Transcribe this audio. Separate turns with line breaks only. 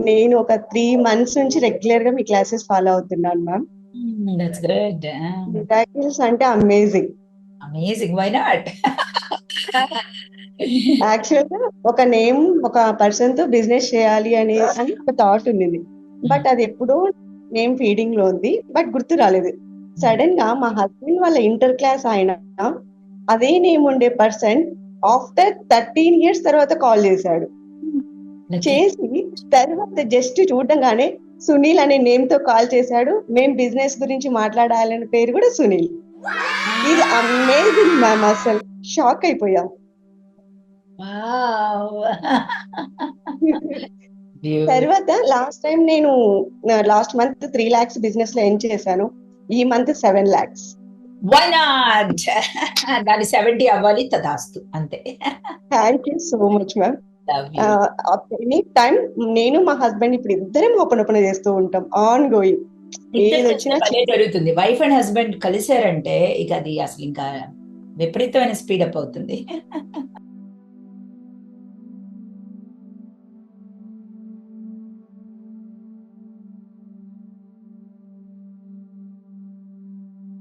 నేను ఒక 3 months నుంచి రెగ్యులర్ గా మీ క్లాసెస్ ఫాలో అవుతున్నాను మ్యామ్.
That's great.
మిరాకిల్స్ అంటే amazing.
Amazing, why not?
Actual గా ఒక నేమ్, ఒక పర్సన్ తో బిజినెస్ చేయాలి అని ఒక థాట్ ఉంది. బట్ అది ఎప్పుడో నేమ్ ఫీడింగ్ లో ఉంది, బట్ గుర్తు రాలేదు. సడన్ గా మా హస్బెండ్ వాళ్ళ ఇంటర్ క్లాస్ ఆయన అదే నేమ్ ఉండే పర్సన్ ఆఫ్టర్ 13 years తర్వాత కాల్ చేశాడు. చేసి తర్వాత జస్ట్ చూడంగానే సునీల్ అనే నేమ్ తో కాల్ చేశాడు. మేము బిజినెస్ గురించి మాట్లాడాలనే పేరు కూడా సునీల్. ఇది అమేజింగ్ మ్యామ్, అసలు షాక్ అయిపోయాం. తర్వాత లాస్ట్ టైం నేను లాస్ట్ మంత్ 3 lakhs బిజినెస్ లో ఏం చేశాను, ఈ మంత్ 7 lakhs.
Why not? దాని 70 అవ్వాలి, తదాస్తు, అంతే.
Thank you so much ma'am.
Love you.
Any time నేను మా హస్బెండ్ ఇప్పుడు ఇద్దరం ఓపెన్ చేస్తూ ఉంటాం ఆన్ గోయింగ్.
ఇద్దరు
ఏది
చేస్తే
వచ్చినా
భలే జరుగుతుంది. వైఫ్ అండ్ హస్బెండ్ కలిసారంటే ఇక అది అసలు ఇంకా విపరీతమైన స్పీడప్ అవుతుంది.